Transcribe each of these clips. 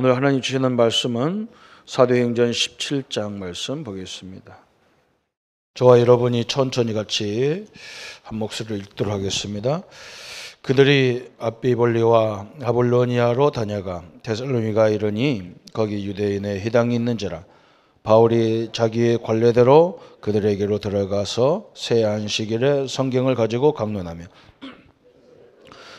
오늘 하나님 주시는 말씀은 사도행전 17장 말씀 보겠습니다. 저와 여러분이 천천히 같이 한 목소리로 읽도록 하겠습니다. 그들이 앞비볼리와 아볼로니아로 다녀가 데살로니가 이르니 거기 유대인의 회당이 있는지라 바울이 자기의 관례대로 그들에게로 들어가서 새 안식일에 성경을 가지고 강론하며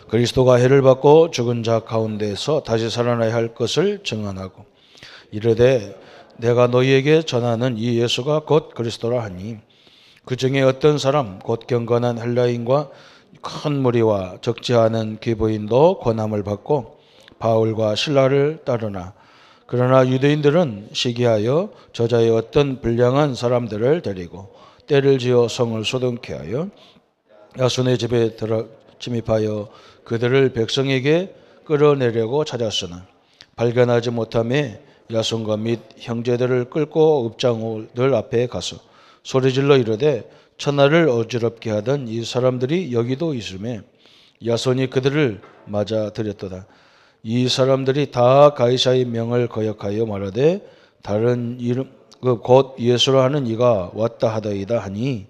그리스도가 해를 받고 죽은 자 가운데서 다시 살아나야 할 것을 증언하고 이르되 내가 너희에게 전하는 이 예수가 곧 그리스도라 하니 그 중에 어떤 사람 곧 경건한 헬라인과 큰 무리와 적지 않은 기부인도 권함을 받고 바울과 실라를 따르나 그러나 유대인들은 시기하여 저자의 어떤 불량한 사람들을 데리고 때를 지어 성을 소동케 하여 야손의 집에 침입하여 그들을 백성에게 끌어내려고 찾았으나 발견하지 못하며 야손과 및 형제들을 끌고 읍장들 앞에 가서 소리질러 이르되 천하를 어지럽게 하던 이 사람들이 여기도 있으며 야손이 그들을 맞아 들였도다. 이 사람들이 다 가이사의 명을 거역하여 말하되 다른 이름 곧 예수라 하는 이가 왔다 하더이다 하니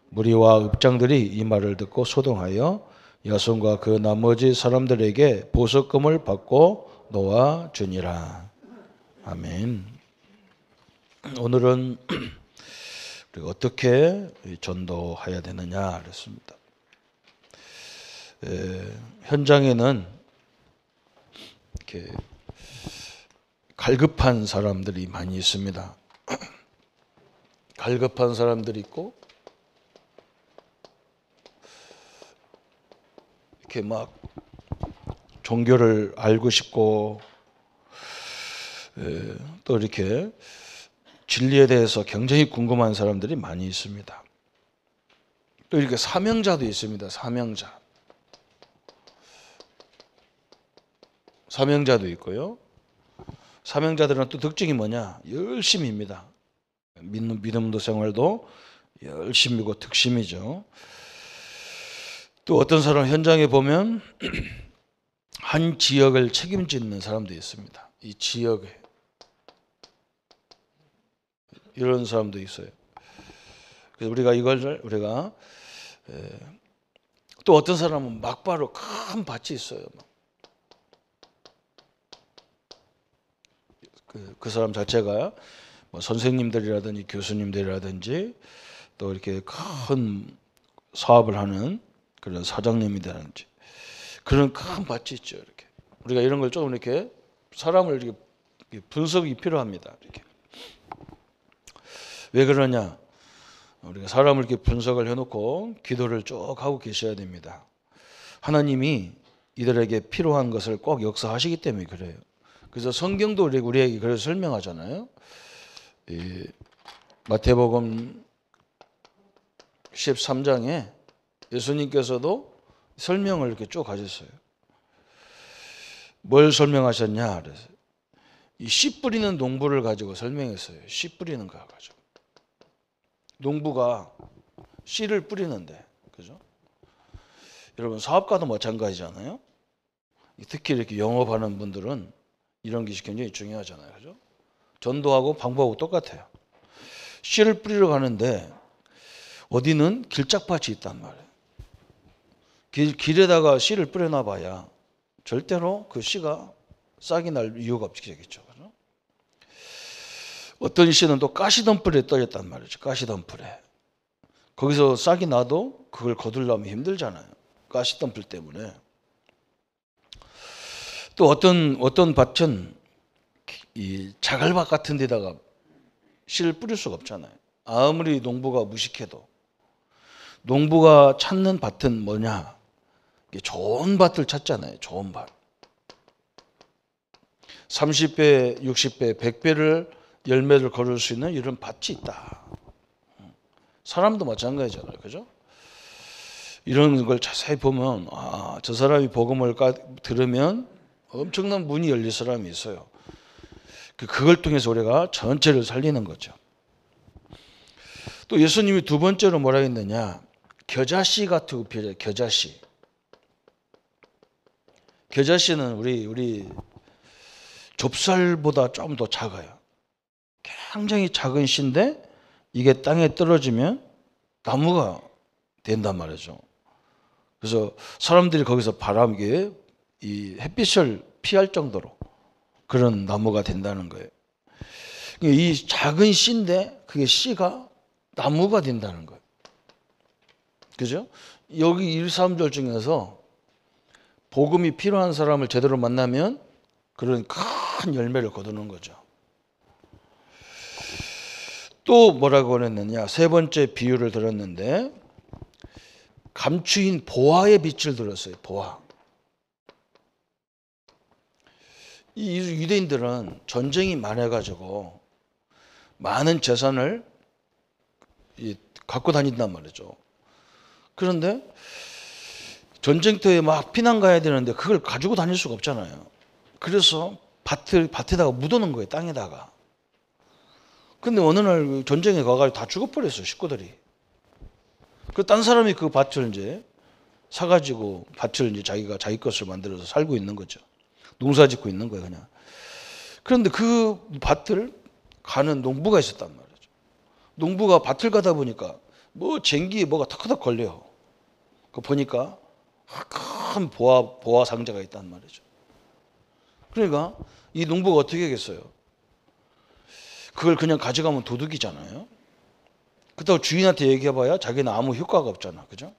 무리와 읍장들이 이 말을 듣고 소동하여 야손과 그 나머지 사람들에게 보석금을 받고 놓아 주니라. 아멘. 오늘은 우리가 어떻게 전도해야 되느냐 그랬습니다. 현장에는 이렇게 갈급한 사람들이 많이 있습니다. 갈급한 사람들이 있고 이렇게 막 종교를 알고 싶고 또 이렇게 진리에 대해서 굉장히 궁금한 사람들이 많이 있습니다. 또 이렇게 사명자도 있습니다. 사명자도 있고요. 사명자들은 또 특징이 뭐냐? 열심입니다. 믿음도 생활도 열심이고 특심이죠. 또 어떤 사람 현장에 보면 한 지역을 책임지는 사람도 있습니다. 이 지역에 이런 사람도 있어요. 그래서 우리가 또 어떤 사람은 막바로 큰 밭이 있어요. 그 사람 자체가 뭐 선생님들이라든지 교수님들이라든지 또 이렇게 큰 사업을 하는 그런 사장님이라든지 그런 큰 밭이 있죠. 이렇게 우리가 이런 걸 좀 이렇게 사람을 이렇게 분석이 필요합니다. 이렇게 왜 그러냐? 우리가 사람을 이렇게 분석을 해놓고 기도를 쭉 하고 계셔야 됩니다. 하나님이 이들에게 필요한 것을 꼭 역사하시기 때문에 그래요. 그래서 성경도 우리에게 그래서 설명하잖아요. 이 마태복음 13장에 예수님께서도 설명을 이렇게 쭉 하셨어요. 뭘 설명하셨냐? 그래서 이 씨 뿌리는 농부를 가지고 설명했어요. 씨 뿌리는 거 가지고. 농부가 씨를 뿌리는데, 그죠? 여러분 사업가도 마찬가지잖아요. 특히 이렇게 영업하는 분들은 이런 것이 굉장히 중요하잖아요, 그죠? 전도하고 방법하고 똑같아요. 씨를 뿌리러 가는데 어디는 길짝밭이 있단 말이에요. 길에다가 씨를 뿌려놔봐야 절대로 그 씨가 싹이 날 이유가 없겠죠. 그죠? 어떤 씨는 또 가시덤불에 떨렸단 말이죠. 가시덤불에. 거기서 싹이 나도 그걸 거두려면 힘들잖아요. 가시덤불 때문에. 또 어떤 밭은 이 자갈밭 같은 데다가 씨를 뿌릴 수가 없잖아요. 아무리 농부가 무식해도. 농부가 찾는 밭은 뭐냐? 좋은 밭을 찾잖아요. 좋은 밭. 30배, 60배, 100배를 열매를 거둘 수 있는 이런 밭이 있다. 사람도 마찬가지잖아요. 그죠? 이런 걸 자세히 보면 저 사람이 복음을 들으면 엄청난 문이 열릴 사람이 있어요. 그걸 통해서 우리가 전체를 살리는 거죠. 또 예수님이 두 번째로 뭐라 했느냐? 겨자씨 같은 거, 겨자씨. 겨자씨는 우리 좁쌀보다 좀 더 작아요. 굉장히 작은 씨인데 이게 땅에 떨어지면 나무가 된단 말이죠. 그래서 사람들이 거기서 바람에 이 햇빛을 피할 정도로 그런 나무가 된다는 거예요. 이 작은 씨인데 그게 씨가 나무가 된다는 거예요. 그죠? 여기 이 사람들 중에서 복음이 필요한 사람을 제대로 만나면 그런 큰 열매를 거두는 거죠. 또 뭐라고 그랬느냐? 세 번째 비유를 들었는데 감추인 보화의 빛을 들었어요. 보화. 이 유대인들은 전쟁이 많아가지고 많은 재산을 갖고 다닌단 말이죠. 그런데 전쟁터에 막 피난 가야 되는데 그걸 가지고 다닐 수가 없잖아요. 그래서 밭에다가 묻어놓은 거예요. 땅에다가. 근데 어느 날 전쟁에 가가지고 다 죽어버렸어요. 식구들이. 그 딴 사람이 그 밭을 이제 사가지고 밭을 이제 자기가 자기 것을 만들어서 살고 있는 거죠. 농사 짓고 있는 거예요, 그냥. 그런데 그 밭을 가는 농부가 있었단 말이죠. 농부가 밭을 가다 보니까 뭐 쟁기에 뭐가 탁탁 걸려요. 그 보니까 큰 보화 상자가 있단 말이죠. 그러니까 이 농부가 어떻게 하겠어요? 그걸 그냥 가져가면 도둑이잖아요. 그렇다고 주인한테 얘기해봐야 자기는 아무 효과가 없잖아. 그죠?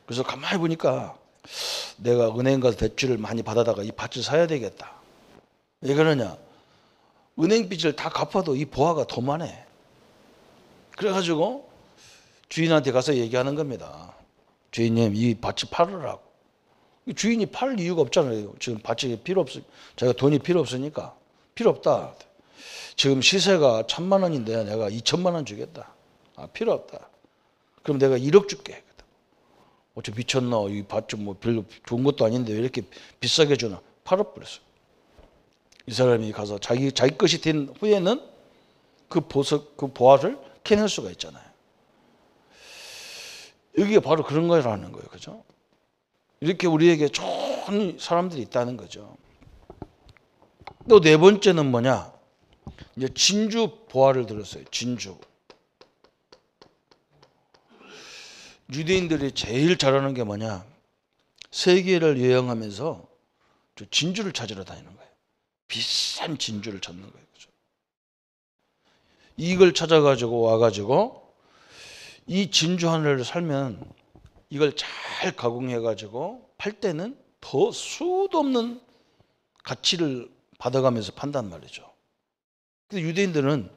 그래서 가만히 보니까 내가 은행 가서 대출을 많이 받아다가 이 밭을 사야 되겠다. 왜 그러냐? 은행 빚을 다 갚아도 이 보화가 더 많네. 그래가지고 주인한테 가서 얘기하는 겁니다. 주인님, 이 밭을 팔으라고. 주인이 팔 이유가 없잖아요. 지금 밭이 필요 없어. 자기가 돈이 필요 없으니까. 필요 없다. 지금 시세가 1,000만 원인데 내가 2천만 원 주겠다. 아, 필요 없다. 그럼 내가 1억 줄게. 어째 미쳤나? 이 밭 좀 뭐 별로 좋은 것도 아닌데 왜 이렇게 비싸게 주나? 팔아버렸어. 이 사람이 가서 자기 것이 된 후에는 그 보화를 캐낼 수가 있잖아요. 여기가 바로 그런 거라는 거예요. 그죠? 이렇게 우리에게 좋은 사람들이 있다는 거죠. 또 네 번째는 뭐냐? 이제 진주 보화를 들었어요. 진주. 유대인들이 제일 잘하는 게 뭐냐? 세계를 여행하면서 진주를 찾으러 다니는 거예요. 비싼 진주를 찾는 거예요. 그죠? 이걸 찾아가지고 와가지고 이 진주 하나를 살면 이걸 잘 가공해가지고 팔 때는 더 수도 없는 가치를 받아가면서 판단 말이죠. 근데 유대인들은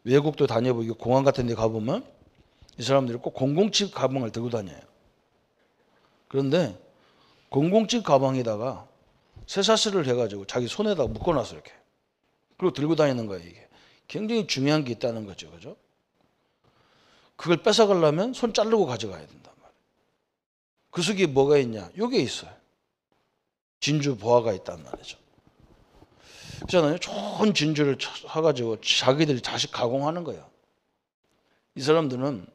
외국도 다녀보고 공항 같은 데 가보면 이 사람들이 꼭 007 가방을 들고 다녀요. 그런데 007 가방에다가 쇠사슬을 해가지고 자기 손에다 묶어놨어 이렇게. 그리고 들고 다니는 거예요. 이게 굉장히 중요한 게 있다는 거죠, 그죠? 그걸 뺏어가려면 손 자르고 가져가야 된단 말이에요. 그 속에 뭐가 있냐? 요게 있어요. 진주 보화가 있단 말이죠. 그렇잖아요. 좋은 진주를 사가지고 자기들이 다시 가공하는 거예요. 이 사람들은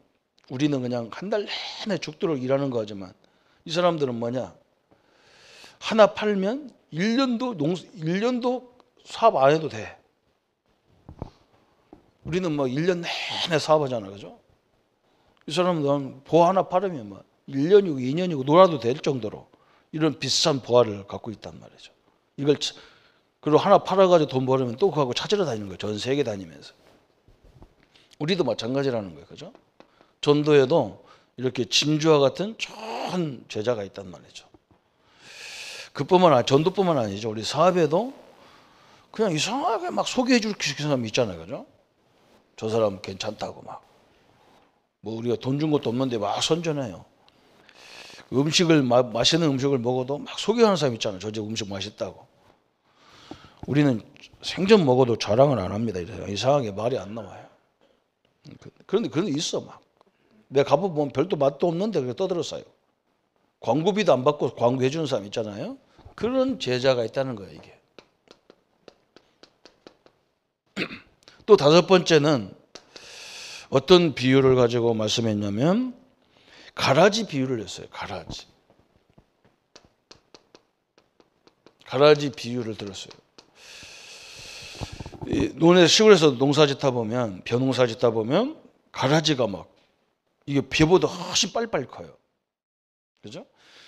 우리는 그냥 한 달 내내 죽도록 일하는 거지만 이 사람들은 뭐냐? 하나 팔면 1년도 사업 안 해도 돼. 우리는 뭐 1년 내내 사업하잖아. 그죠? 이 사람들은 보화 하나 팔으면 뭐 1년이고 2년이고 놀아도 될 정도로 이런 비싼 보화를 갖고 있단 말이죠. 이걸 그리고 하나 팔아가지고 돈 벌으면 또 그거 찾으러 다니는 거예요. 전 세계 다니면서. 우리도 마찬가지라는 거예요. 그죠? 전도에도 이렇게 진주와 같은 좋은 제자가 있단 말이죠. 그뿐만 아니라 전도뿐만 아니죠. 우리 사업에도 그냥 이상하게 막 소개해 줄 사람이 있잖아요. 그죠? 저 사람 괜찮다고 막. 뭐 우리가 돈 준 것도 없는데 막 선전해요. 음식을 맛있는 음식을 먹어도 막 소개하는 사람 있잖아요. 저 집 음식 맛있다고. 우리는 생전 먹어도 자랑을 안 합니다. 이상하게 말이 안 나와요. 그런데 그런 게 있어 막. 내가 가보면 별도 맛도 없는데 그렇게 떠들었어요. 광고비도 안 받고 광고해 주는 사람 있잖아요. 그런 제자가 있다는 거예요, 이게. 또 다섯 번째는 어떤 비유를 가지고 말씀했냐면 가라지 비유를 했어요. 가라지 비유를 들었어요. 논에 시골에서 농사 짓다 보면, 벼농사 짓다 보면 가라지가 막 이게 벼보다 훨씬 빨리빨리 커요. 그죠?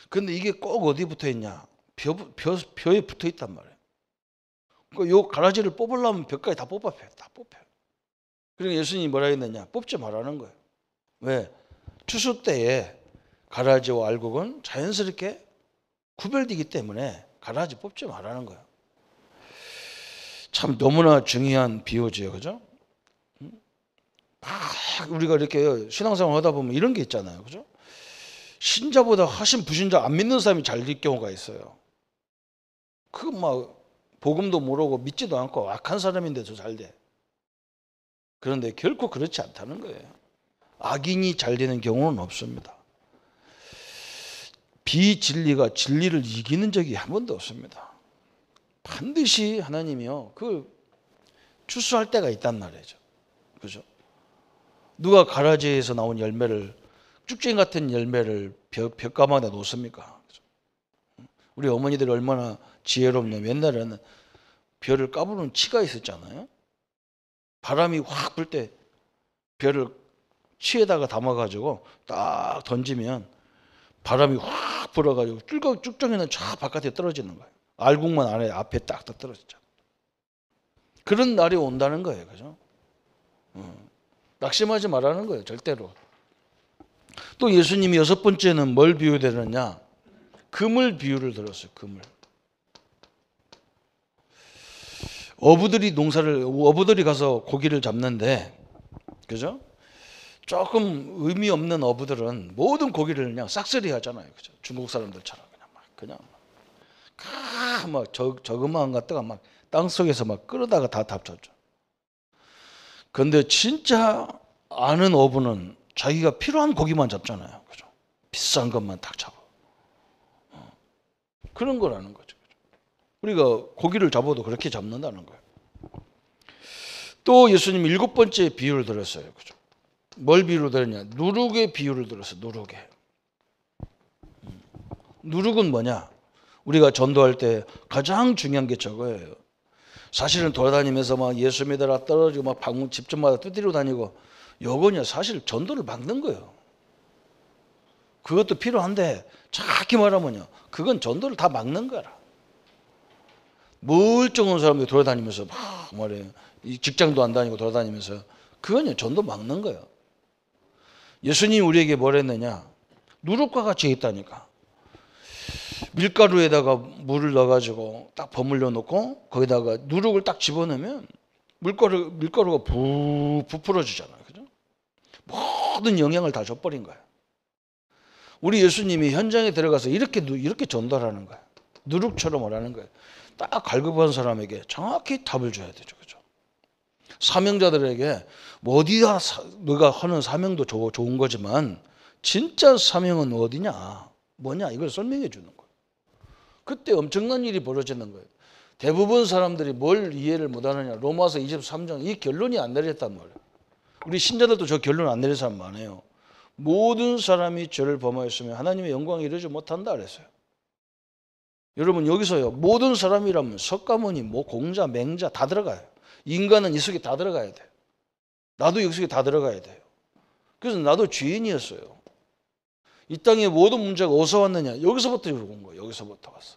근데 이게 꼭 어디 붙어 있냐? 벼에 붙어 있단 말이에요. 그 요 가라지를 뽑으려면 벼까지 다 뽑아요. 다 뽑혀요. 그러니까 예수님이 뭐라 했느냐? 뽑지 말라는 거예요. 왜? 추수 때에 가라지와 알곡은 자연스럽게 구별되기 때문에 가라지 뽑지 말라는 거예요. 참 너무나 중요한 비유지요. 그죠? 우리가 이렇게 신앙생활 하다 보면 이런 게 있잖아요. 그죠? 신자보다 훨씬 불신자 안 믿는 사람이 잘 될 경우가 있어요. 그 막 복음도 모르고 믿지도 않고 악한 사람인데도 잘 돼. 그런데 결코 그렇지 않다는 거예요. 악인이 잘 되는 경우는 없습니다. 비진리가 진리를 이기는 적이 한 번도 없습니다. 반드시 하나님이요, 그 추수할 때가 있단 말이죠. 그죠? 누가 가라지에서 나온 열매를, 쭉쟁이 같은 열매를 벼가마에 놓습니까? 우리 어머니들이 얼마나 지혜롭냐면 옛날에는 벼를 까부는 치가 있었잖아요. 바람이 확 불 때 벼를 치에다가 담아가지고 딱 던지면 바람이 확 불어가지고 쭉정이는 쫙 바깥에 떨어지는 거예요. 알곡만 안에 앞에 딱 떨어지죠. 그런 날이 온다는 거예요. 그죠? 낙심하지 말라는 거예요. 절대로. 또 예수님이 6번째는 뭘 비유되느냐? 그물 비유를 들었어요. 그물. 어부들이 가서 고기를 잡는데, 그죠? 조금 의미 없는 어부들은 모든 고기를 그냥 싹쓸이 하잖아요. 그죠? 중국 사람들처럼 막 저그마한 갖다가 막 땅속에서 막 끌어다가 다 잡죠. 근데 진짜 아는 어부는 자기가 필요한 고기만 잡잖아요. 그죠? 비싼 것만 딱 잡아. 그런 거라는 거죠. 우리가 고기를 잡아도 그렇게 잡는다는 거예요. 또 예수님 7번째 비유를 들었어요. 그죠? 뭘 비유를 들었냐? 누룩의 비유를 들었어요. 누룩의. 누룩은 뭐냐? 우리가 전도할 때 가장 중요한 게 저거예요. 사실은 돌아다니면서 막 예수 믿어라 떨어지고 막 방문 집집마다 두드리고 다니고, 요거냐 사실 전도를 막는 거예요. 그것도 필요한데 정확히 말하면요, 그건 전도를 다 막는 거라. 멀쩡한 사람들이 돌아다니면서 막 말이에요. 이 직장도 안 다니고 돌아다니면서, 그건요 전도 막는 거예요. 예수님이 우리에게 뭘 했느냐? 누룩과 같이 있다니까. 밀가루에다가 물을 넣어가지고 딱 버물려 놓고 거기다가 누룩을 딱 집어넣으면 밀가루가 부풀어지잖아요. 그죠? 모든 영양을 다 줘버린 거예요. 우리 예수님이 현장에 들어가서 이렇게 전달하는 거예요. 누룩처럼 하라는 거예요. 딱 갈급한 사람에게 정확히 답을 줘야 되죠. 그죠? 사명자들에게 뭐 어디다 너가 하는 사명도 좋은 거지만 진짜 사명은 어디냐, 뭐냐, 이걸 설명해 주는 거예요. 그때 엄청난 일이 벌어지는 거예요. 대부분 사람들이 뭘 이해를 못하느냐? 로마서 23장 이 결론이 안 내렸단 말이에요. 우리 신자들도 저 결론 안 내린 사람 많아요. 모든 사람이 죄를 범하였으면 하나님의 영광에 이르지 못한다 그랬어요. 여러분 여기서요, 모든 사람이라면 석가모니, 뭐 공자, 맹자 다 들어가요. 인간은 이 속에 다 들어가야 돼요. 나도 여기 속에 다 들어가야 돼요. 그래서 나도 죄인이었어요. 이 땅의 모든 문제가 어디서 왔느냐? 여기서부터 온 거예요. 여기서부터 왔어.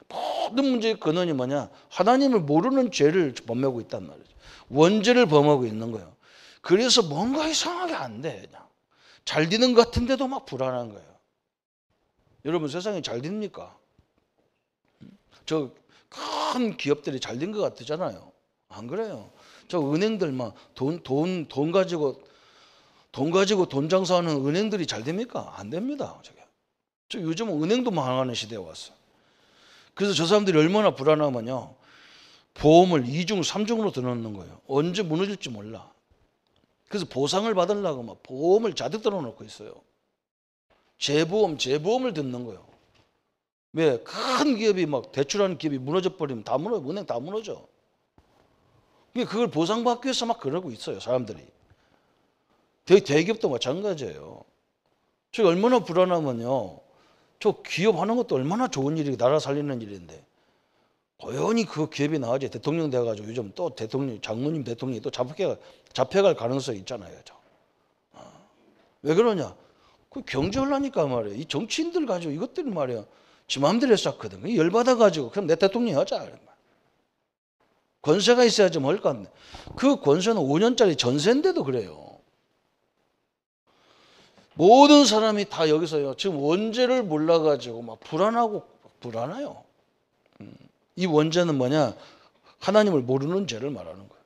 모든 문제의 근원이 뭐냐? 하나님을 모르는 죄를 범하고 있단 말이죠. 원죄를 범하고 있는 거예요. 그래서 뭔가 이상하게 안 돼. 그냥. 잘 되는 것 같은데도 막 불안한 거예요. 여러분 세상에 잘 됩니까? 저 큰 기업들이 잘 된 것 같잖아요. 안 그래요? 저 은행들 막 돈 가지고 돈 장사하는 은행들이 잘 됩니까? 안 됩니다. 저 요즘은 은행도 망하는 시대에 왔어. 그래서 저 사람들이 얼마나 불안하면요, 보험을 2중, 3중으로 들어놓는 거예요. 언제 무너질지 몰라. 그래서 보상을 받으려고 막 보험을 잔뜩 들어놓고 있어요. 재보험을 듣는 거예요. 왜? 큰 기업이 막 대출하는 기업이 무너져 버리면 은행 다 무너져. 그걸 보상받기 위해서 막 그러고 있어요, 사람들이. 대기업도 마찬가지예요. 저 얼마나 불안하면요, 저 기업 하는 것도 얼마나 좋은 일이고 나라 살리는 일인데 고연히 그 기업이 나와지 대통령 돼가지고 요즘 또 대통령, 장로님 대통령이 또 잡혀갈 가능성이 있잖아요. 왜 그러냐? 그 경제하려니까 말이야. 이 정치인들 가지고 이것들이 말이야. 지 마음대로 했었거든. 열받아가지고 그럼 내 대통령이 하자. 권세가 있어야지 뭘 건데. 그 권세는 5년짜리 전세인데도 그래요. 모든 사람이 다 여기서요. 지금 원죄를 몰라가지고 막 불안해요. 이 원죄는 뭐냐? 하나님을 모르는 죄를 말하는 거예요.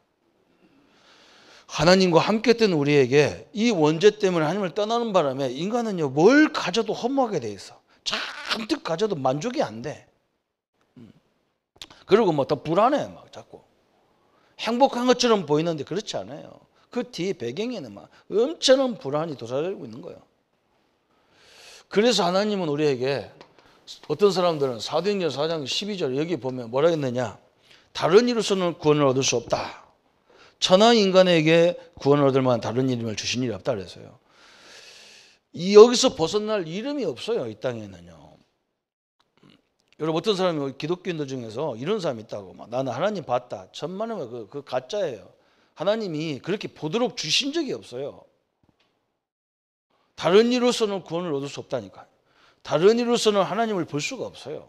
하나님과 함께 했던 우리에게 이 원죄 때문에 하나님을 떠나는 바람에 인간은요, 뭘 가져도 허무하게 돼 있어. 잔뜩 가져도 만족이 안 돼. 그리고 뭐 더 불안해, 막 자꾸. 행복한 것처럼 보이는데 그렇지 않아요. 그 뒤에 배경에는 막 엄청난 불안이 도사리고 있는 거예요. 그래서 하나님은 우리에게 어떤 사람들은 사도행전 4장 12절 여기 보면 뭐라 했느냐? 다른 이로서는 구원을 얻을 수 없다. 천하 인간에게 구원을 얻을 만한 다른 이름을 주신 일이 없다 그랬어요. 여기서 벗어날 이름이 없어요. 이 땅에는요. 여러분 어떤 사람이 기독교인들 중에서 이런 사람이 있다고 막 나는 하나님 봤다. 천만에면 그 가짜예요. 하나님이 그렇게 보도록 주신 적이 없어요. 다른 이로서는 구원을 얻을 수 없다니까요. 다른 이로서는 하나님을 볼 수가 없어요.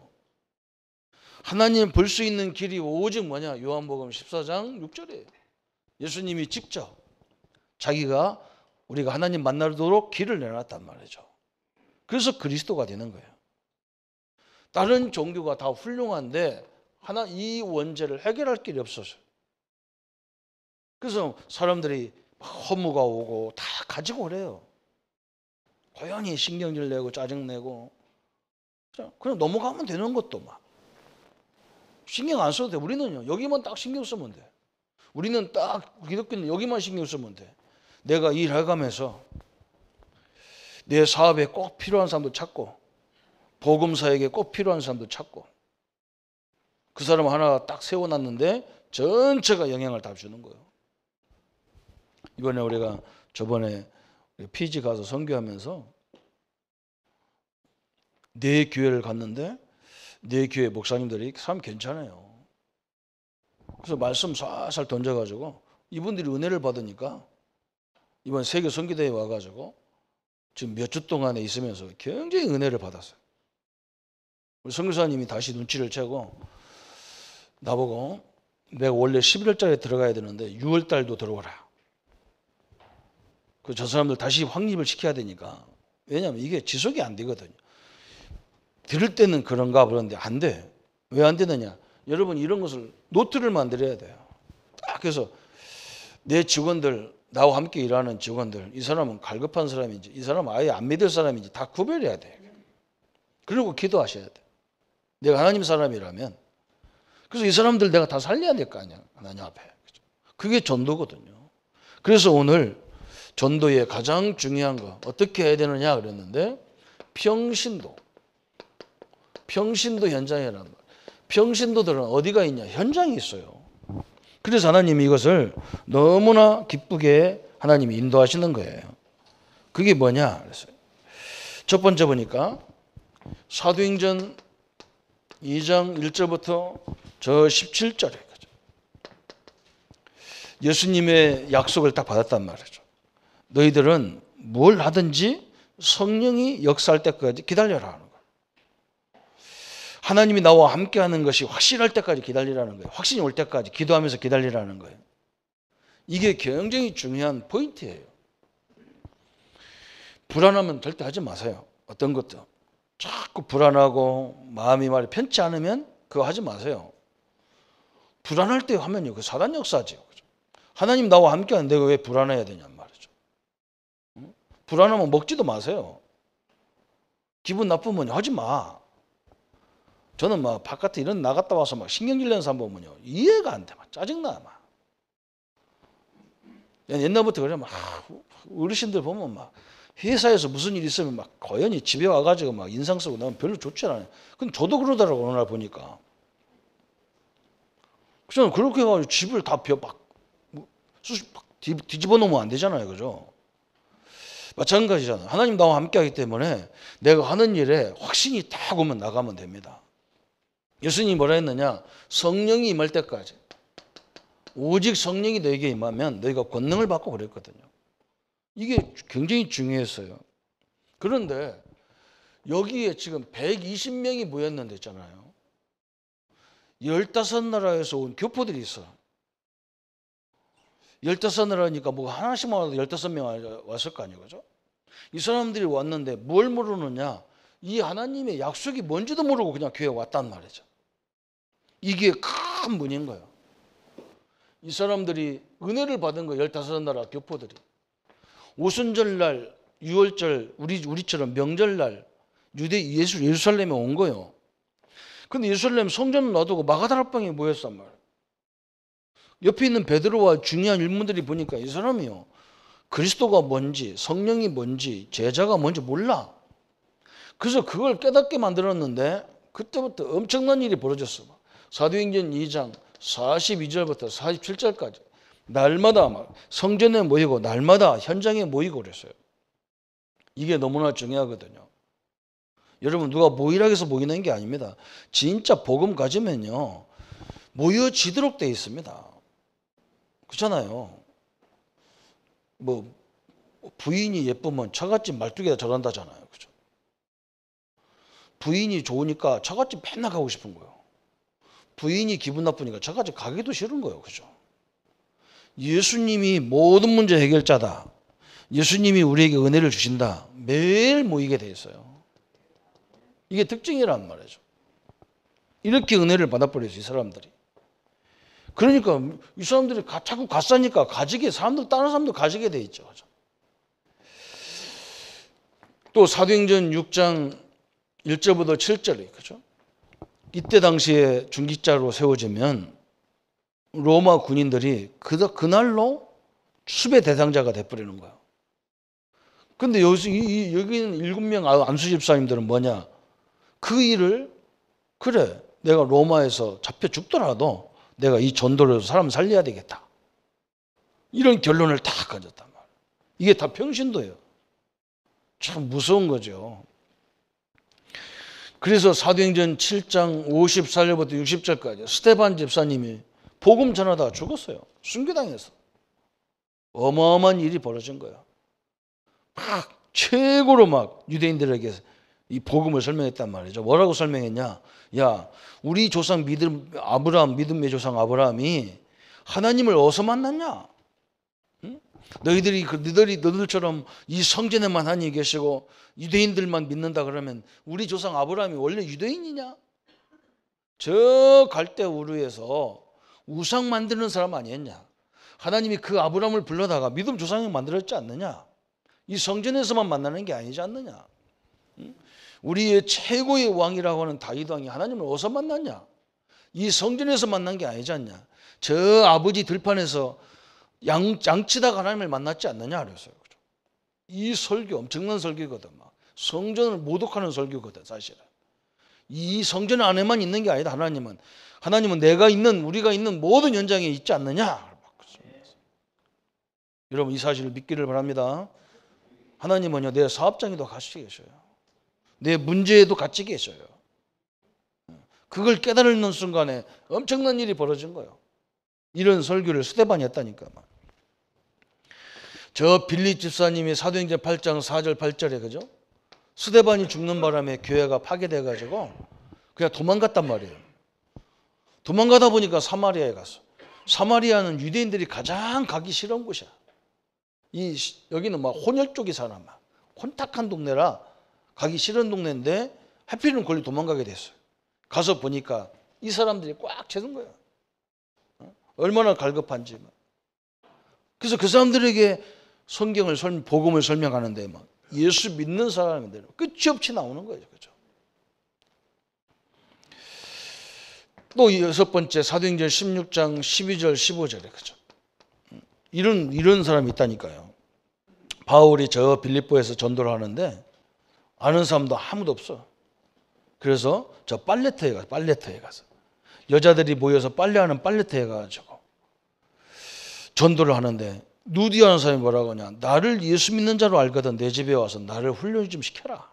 하나님을 볼 수 있는 길이 오직 뭐냐? 요한복음 14장 6절이에요. 예수님이 직접 자기가 우리가 하나님 만나도록 길을 내놨단 말이죠. 그래서 그리스도가 되는 거예요. 다른 종교가 다 훌륭한데 이 원죄를 해결할 길이 없었어요. 그래서 사람들이 허무가 오고 다 가지고 그래요. 고연히 신경질 내고 짜증내고 그냥 넘어가면 되는 것도 막 신경 안 써도 돼. 우리는요 여기만 딱 신경 쓰면 돼. 우리는 딱 기독교는 여기만 신경 쓰면 돼. 내가 일해가면서 내 사업에 꼭 필요한 사람도 찾고 복음사에게 꼭 필요한 사람도 찾고 그 사람 하나 딱 세워놨는데 전체가 영향을 다 주는 거예요. 이번에 우리가 저번에 피지 가서 선교하면서 네 교회를 갔는데 네 교회 목사님들이 참 괜찮아요. 그래서 말씀 살살 던져가지고 이분들이 은혜를 받으니까 이번 세계 선교대회 와가지고 지금 몇 주 동안에 있으면서 굉장히 은혜를 받았어요. 우리 선교사님이 다시 눈치를 채고 나보고 내가 원래 11월달에 들어가야 되는데 6월달도 들어오라. 저 사람들 다시 확립을 시켜야 되니까. 왜냐하면 이게 지속이 안 되거든요. 들을 때는 그런가 그러는데 안 돼. 왜 안 되느냐? 여러분 이런 것을 노트를 만들어야 돼요. 딱 그래서 내 직원들 나와 함께 일하는 직원들 이 사람은 갈급한 사람인지 이 사람은 아예 안 믿을 사람인지 다 구별해야 돼요. 그리고 기도하셔야 돼요. 내가 하나님 사람이라면 그래서 이 사람들 내가 다 살려야 될 거 아니야. 하나님 앞에. 그게 전도거든요. 그래서 오늘 전도의 가장 중요한 거 어떻게 해야 되느냐 그랬는데 평신도 현장이란 말. 평신도들은 어디가 있냐? 현장이 있어요. 그래서 하나님이 이것을 너무나 기쁘게 하나님이 인도하시는 거예요. 그게 뭐냐? 그랬어요. 첫 번째 보니까 사도행전 2장 1절부터 저 17절에 예수님의 약속을 딱 받았단 말이죠. 너희들은 뭘 하든지 성령이 역사할 때까지 기다려라 하는 거예요. 하나님이 나와 함께하는 것이 확실할 때까지 기다리라는 거예요. 확신이 올 때까지 기도하면서 기다리라는 거예요. 이게 굉장히 중요한 포인트예요. 불안하면 절대 하지 마세요. 어떤 것도 자꾸 불안하고 마음이 말이 편치 않으면 그거 하지 마세요. 불안할 때 하면요 그 사단 역사죠. 하나님 나와 함께하는데 내가 왜 불안해야 되냔 말이죠. 불안하면 먹지도 마세요. 기분 나쁘면 하지 마. 저는 막 바깥에 이런 나갔다 와서 막 신경질 내는 사람 보면요 이해가 안 돼. 막 짜증나. 막. 옛날부터 그래. 막 어르신들 보면 막 회사에서 무슨 일 있으면 막 고연히 집에 와가지고 막 인상 쓰고 나면 별로 좋지 않아요. 근데 저도 그러더라고 어느 날 보니까. 그래서 그렇게 해가지고 집을 다 뒤집어 놓으면 안 되잖아요. 그죠? 마찬가지잖아요. 하나님 나와 함께 하기 때문에 내가 하는 일에 확신이 딱 오면 나가면 됩니다. 예수님이 뭐라 했느냐? 성령이 임할 때까지. 오직 성령이 너에게 임하면 너희가 권능을 받고 그랬거든요. 이게 굉장히 중요했어요. 그런데 여기에 지금 120명이 모였는데 있잖아요. 15나라에서 온 교포들이 있어. 15나라니까 뭐 하나씩만 와도 15명 왔을 거 아니에요. 그죠? 이 사람들이 왔는데 뭘 모르느냐? 이 하나님의 약속이 뭔지도 모르고 그냥 교회에 왔단 말이죠. 이게 큰 문제인 거예요. 이 사람들이 은혜를 받은 거예요. 15나라 교포들이. 오순절날, 유월절, 우리처럼 명절날 예루살렘에 온 거예요. 근데 예루살렘 성전을 놔두고 마가다락방에 모였단 말이에요. 옆에 있는 베드로와 중요한 인물들이 보니까 이 사람이요, 그리스도가 뭔지, 성령이 뭔지, 제자가 뭔지 몰라. 그래서 그걸 깨닫게 만들었는데 그때부터 엄청난 일이 벌어졌어. 사도행전 2장 42절부터 47절까지 날마다 막 성전에 모이고 날마다 현장에 모이고 그랬어요. 이게 너무나 중요하거든요. 여러분, 누가 모이라고 해서 모이는 게 아닙니다. 진짜 복음 가지면요, 모여지도록 돼 있습니다. 그렇잖아요. 뭐 부인이 예쁘면 처갓집 말뚝에다 절한다잖아요. 그죠? 부인이 좋으니까 처갓집 맨날 가고 싶은 거예요. 부인이 기분 나쁘니까 처갓집 가기도 싫은 거예요. 그죠? 예수님이 모든 문제 해결자다. 예수님이 우리에게 은혜를 주신다. 매일 모이게 돼 있어요. 이게 특징이란 말이죠. 이렇게 은혜를 받아버렸어요, 이 사람들이. 그러니까 이 사람들이 자꾸 가싸니까 가지게, 다른 사람도 가지게 돼 있죠. 그죠? 또 사도행전 6장 1절부터 7절에, 그죠? 이때 당시에 중직자로 세워지면 로마 군인들이 그날로 수배 대상자가 돼버리는 거예요. 근데 여기는 7명 안수 집사님들은 뭐냐? 그 일을, 그래, 내가 로마에서 잡혀 죽더라도 내가 이 전도를 해서 사람 살려야 되겠다. 이런 결론을 다 가졌단 말이에요. 이게 다 평신도예요. 참 무서운 거죠. 그래서 사도행전 7장 54절부터 60절까지 스데반 집사님이 복음 전하다가 죽었어요. 순교당해서. 어마어마한 일이 벌어진 거예요. 막 최고로 막 유대인들에게 이 복음을 설명했단 말이죠. 뭐라고 설명했냐? 야, 우리 조상 믿음의 조상 아브라함이 하나님을 어디서 만났냐? 응? 너희들처럼 이 성전에만 하나님이 계시고 유대인들만 믿는다 그러면 우리 조상 아브라함이 원래 유대인이냐? 저 갈대우르에서 우상 만드는 사람 아니었냐? 하나님이 그 아브라함을 불러다가 믿음 조상을 만들었지 않느냐? 이 성전에서만 만나는 게 아니지 않느냐? 응? 우리의 최고의 왕이라고 하는 다윗 왕이 하나님을 어디서 만났냐? 이 성전에서 만난 게 아니지 않냐? 저 아버지 들판에서 양치다가 하나님을 만났지 않느냐 그랬어요. 이 설교 엄청난 설교거든. 막 성전을 모독하는 설교거든. 사실은 이 성전 안에만 있는 게 아니다. 하나님은 우리가 있는 모든 현장에 있지 않느냐. 여러분, 이 사실을 믿기를 바랍니다. 하나님은요, 내 사업장에도 같이 계셔요. 내 문제에도 같이 계셔요. 그걸 깨달는 순간에 엄청난 일이 벌어진 거예요. 이런 설교를 스데반이 했다니까. 저 빌립 집사님이 사도행전 8장 4절 8절에, 그죠? 스데반이 죽는 바람에 교회가 파괴돼가지고 그냥 도망갔단 말이에요. 도망가다 보니까 사마리아에 갔어. 사마리아는 유대인들이 가장 가기 싫은 곳이야. 여기는 막 혼혈 쪽이 살아. 막 혼탁한 동네라 가기 싫은 동네인데 하필이면 거기 도망가게 됐어요. 가서 보니까 이 사람들이 꽉 채는 거예요. 얼마나 갈급한지. 그래서 그 사람들에게 복음을 설명하는데 막 예수 믿는 사람들 끝이 없이 나오는 거예요. 그죠? 또 6번째 사도행전 16장 12절 15절에, 그죠? 이런 사람이 있다니까요. 바울이 저 빌립보에서 전도를 하는데 아는 사람도 아무도 없어. 그래서 저 빨래터에 가서 여자들이 모여서 빨래하는 빨래터에 가가지고 전도를 하는데 누디하는 사람이 뭐라고 하냐? 나를 예수 믿는 자로 알거든 내 집에 와서 나를 훈련 좀 시켜라.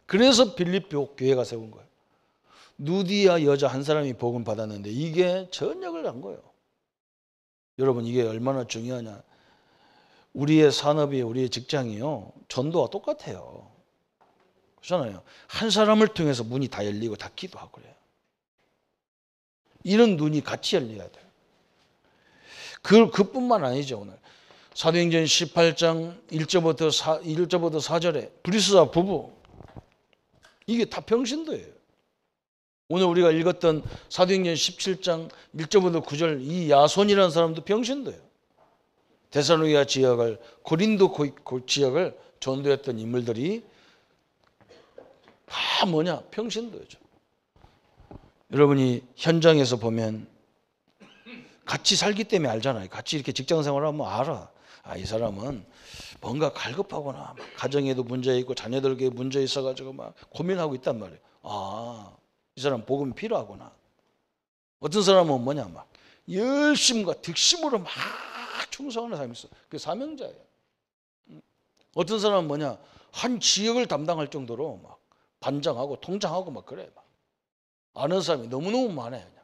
그래서 빌립보 교회가 세운 거예요. 누디아 여자 한 사람이 복음 받았는데 이게 전역을 한 거예요. 여러분 이게 얼마나 중요하냐. 우리의 산업이 우리의 직장이요. 전도와 똑같아요. 그렇잖아요. 한 사람을 통해서 문이 다 열리고 닫기도 하고 그래요. 이런 눈이 같이 열려야 돼요. 그뿐만 아니죠. 오늘 사도행전 18장 1절부터 4절에 브리스와 부부 이게 다 평신도예요. 오늘 우리가 읽었던 사도행전 17장 1절부터 9절 이 야손이라는 사람도 평신도예요. 데살로니가 지역을 고린도 지역을 전도했던 인물들이 다 뭐냐? 평신도죠. 여러분이 현장에서 보면 같이 살기 때문에 알잖아요. 같이 이렇게 직장 생활하면 알아. 아, 이 사람은 뭔가 갈급하구나. 가정에도 문제 있고 자녀들에게 문제 있어가지고 막 고민하고 있단 말이에요. 아, 이 사람 복음이 필요하구나. 어떤 사람은 뭐냐 막 열심과 득심으로 막 충성하는 사람이 있어. 그게 사명자예요. 어떤 사람은 뭐냐 한 지역을 담당할 정도로 막 반장하고 통장하고 막 그래. 막. 아는 사람이 너무너무 많아요. 그냥.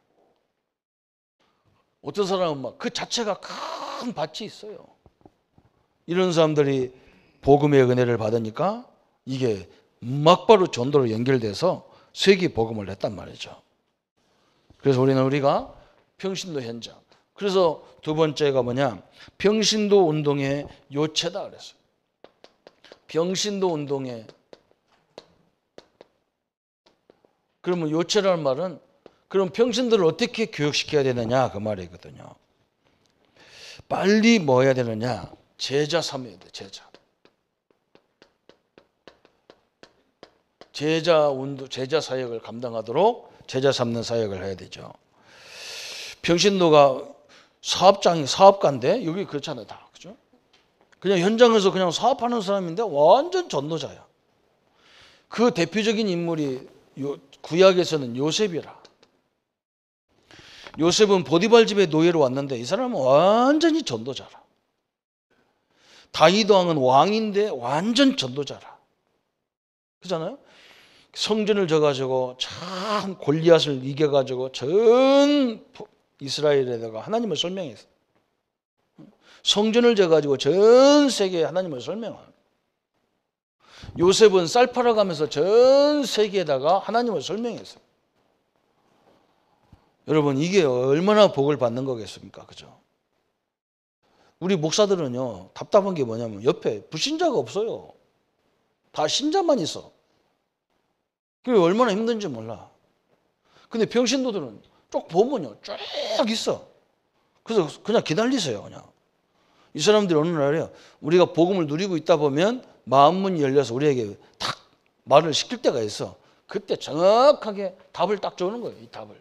어떤 사람은 막 그 자체가 큰 밭이 있어요. 이런 사람들이 복음의 은혜를 받으니까 이게 막바로 전도로 연결돼서 세계 복음을 냈단 말이죠. 그래서 우리가 평신도 현장. 그래서 두 번째가 뭐냐? 평신도 운동의 요체다 그랬어요. 평신도 운동의 그러면 요체라는 말은 그럼 평신도를 어떻게 교육시켜야 되느냐 그 말이거든요. 빨리 뭐 해야 되느냐? 제자 삼아야 돼. 제자 사역을 감당하도록 제자 삼는 사역을 해야 되죠. 평신도가 사업가인데 여기 그렇잖아요. 다. 그죠? 그냥 현장에서 그냥 사업하는 사람인데 완전 전도자야. 그 대표적인 인물이 구약에서는 요셉이라. 요셉은 보디발 집에 노예로 왔는데 이 사람은 완전히 전도자라. 다윗 왕은 왕인데 완전 전도자라. 그렇잖아요? 성전을 져가지고 참 골리앗을 이겨가지고 전 이스라엘에다가 하나님을 설명했어. 성전을 져가지고 전 세계에 하나님을 설명한. 요셉은 쌀 팔아가면서 전 세계에다가 하나님을 설명했어요. 여러분 이게 얼마나 복을 받는 거겠습니까? 그죠? 우리 목사들은요 답답한 게 뭐냐면 옆에 불신자가 없어요. 다 신자만 있어. 그게 얼마나 힘든지 몰라. 근데 평신도들은 쭉 보면요 쭉 있어. 그래서 그냥 기다리세요. 그냥 이 사람들이 어느 날에요 우리가 복음을 누리고 있다 보면 마음문이 열려서 우리에게 탁 말을 시킬 때가 있어. 그때 정확하게 답을 딱 주는 거예요. 이 답을.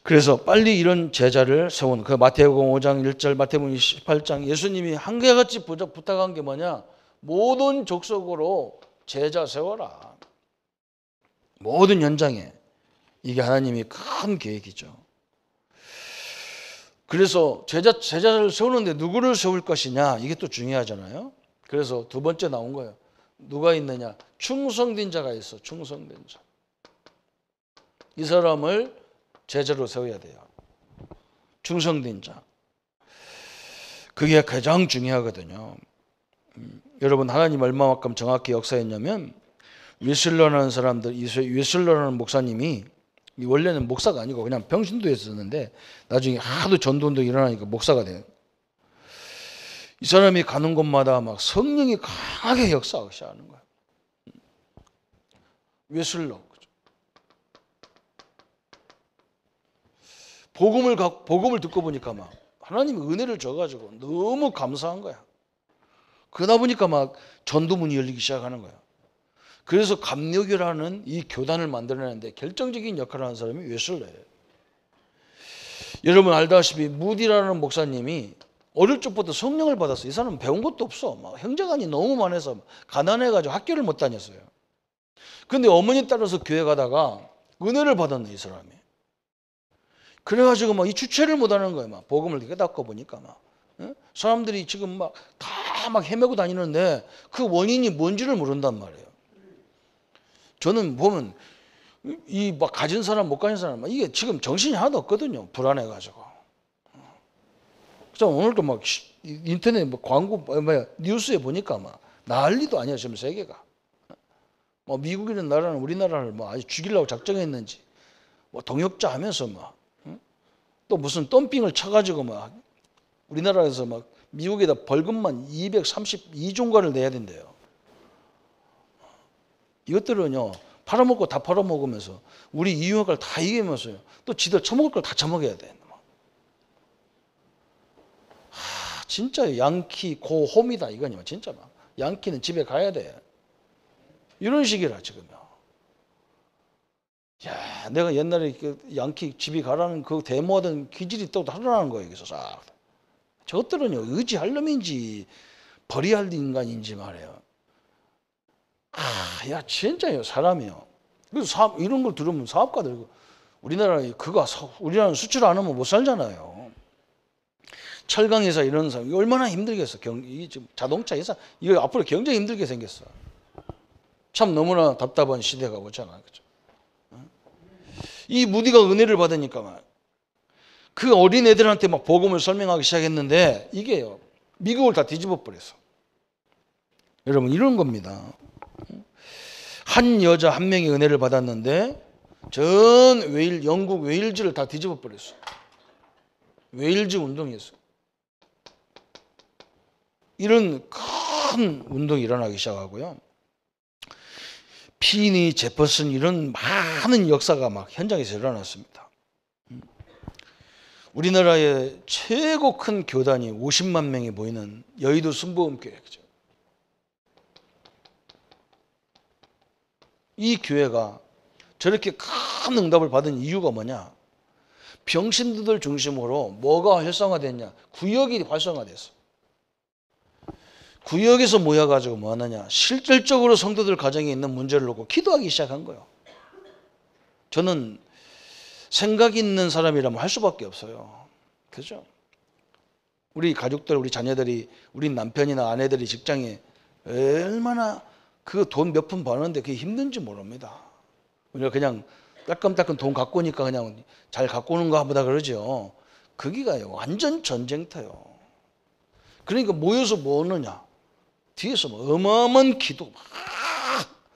그래서 빨리 이런 제자를 세우는 그 마태복음 5장 1절 마태복음 28장 예수님이 한결같이 부탁한 게 뭐냐? 모든 족속으로 제자 세워라. 모든 현장에. 이게 하나님이 큰 계획이죠. 그래서 제자를 세우는데 누구를 세울 것이냐? 이게 또 중요하잖아요. 그래서 두 번째 나온 거예요. 누가 있느냐? 충성된 자가 있어. 충성된 자. 이 사람을 제자로 세워야 돼요. 충성된 자. 그게 가장 중요하거든요. 여러분 하나님 얼마만큼 정확히 역사했냐면 웨슬러라는 사람들, 웨슬러라는 목사님이 원래는 목사가 아니고 그냥 평신도였었는데 나중에 하도 전도운동이 일어나니까 목사가 돼요. 이 사람이 가는 곳마다 막 성령이 강하게 역사하기 시작하는 거야. 웨슬러. 복음을 듣고 보니까 막 하나님이 은혜를 줘가지고 너무 감사한 거야. 그러다 보니까 막 전도문이 열리기 시작하는 거야. 그래서 감리교라는 이 교단을 만들어내는데 결정적인 역할을 하는 사람이 웨슬러예요. 여러분 알다시피 무디라는 목사님이 어릴 적부터 성령을 받았어요. 이 사람은 배운 것도 없어. 막 형제간이 너무 많아서 가난해가지고 학교를 못 다녔어요. 근데 어머니 따라서 교회 가다가 은혜를 받았네 이 사람이. 그래가지고 막 이 주체를 못하는 거예요. 막 복음을 깨닫고 보니까 막 사람들이 지금 막 다 막 헤매고 다니는데 그 원인이 뭔지를 모른단 말이에요. 저는 보면 이 막 가진 사람 못 가진 사람 이게 지금 정신이 하나도 없거든요. 불안해 가지고. 그래서 오늘도 막 인터넷 뭐 광고 뭐야 뉴스에 보니까 막 난리도 아니야 지금 세계가. 뭐 미국이라는 나라는 우리나라를 뭐 아주 죽이려고 작정했는지 뭐 동역자 하면서 막 또 무슨 덤핑을 쳐가지고 막 우리나라에서 막 미국에다 벌금만 232종가를 내야 된대요. 이것들은요 팔아먹고 다 팔아먹으면서 우리 이용할 걸 다 이기면서요 또 지들 처먹을 걸 다 처먹어야 돼. 진짜 양키 고홈이다 이거냐 진짜 막 양키는 집에 가야 돼. 이런 식이라 지금요. 야, 내가 옛날에 그 양키 집에 가라는 그 데모하던 기질이 또 드러나는 거예요. 여기서 싹. 저것들은요 의지할 놈인지 벌이할 인간인지 말이에요. 야 진짜요 사람이요. 그래서 사업 이런 걸 들으면 사업가들 우리나라에 우리나라는 수출 안 하면 못 살잖아요. 철강 회사 이런 사람 얼마나 힘들겠어. 이 지금 자동차 회사 이거 앞으로 굉장히 힘들게 생겼어. 참 너무나 답답한 시대가 오잖아, 그죠? 이 무디가 은혜를 받으니까 그 어린 애들한테 막 복음을 설명하기 시작했는데 이게요 미국을 다 뒤집어 버렸어. 여러분 이런 겁니다. 한 여자 한 명이 은혜를 받았는데 전 영국 웨일즈를 다 뒤집어 버렸어. 웨일즈 운동이었어. 이런 큰 운동이 일어나기 시작하고요. 피니, 제퍼슨 이런 많은 역사가 막 현장에서 일어났습니다. 우리나라의 최고 큰 교단이 50만 명이 모이는 여의도 순복음교회죠. 이 교회가 저렇게 큰 응답을 받은 이유가 뭐냐? 병신들 중심으로 뭐가 활성화됐냐? 구역이 활성화됐어. 구역에서 모여가지고 뭐 하느냐? 실질적으로 성도들 가정에 있는 문제를 놓고 기도하기 시작한 거예요. 저는 생각 있는 사람이라면 할 수밖에 없어요. 그죠? 우리 가족들, 우리 자녀들이, 우리 남편이나 아내들이 직장에 얼마나 그 돈 몇 푼 버는데 그게 힘든지 모릅니다. 우리가 그냥 따끔따끔 돈 갖고 오니까 그냥 잘 갖고 오는가 보다 그러죠. 거기가요 완전 전쟁터요. 그러니까 모여서 뭐 하느냐? 뒤에서 뭐 어마어마한 기도 막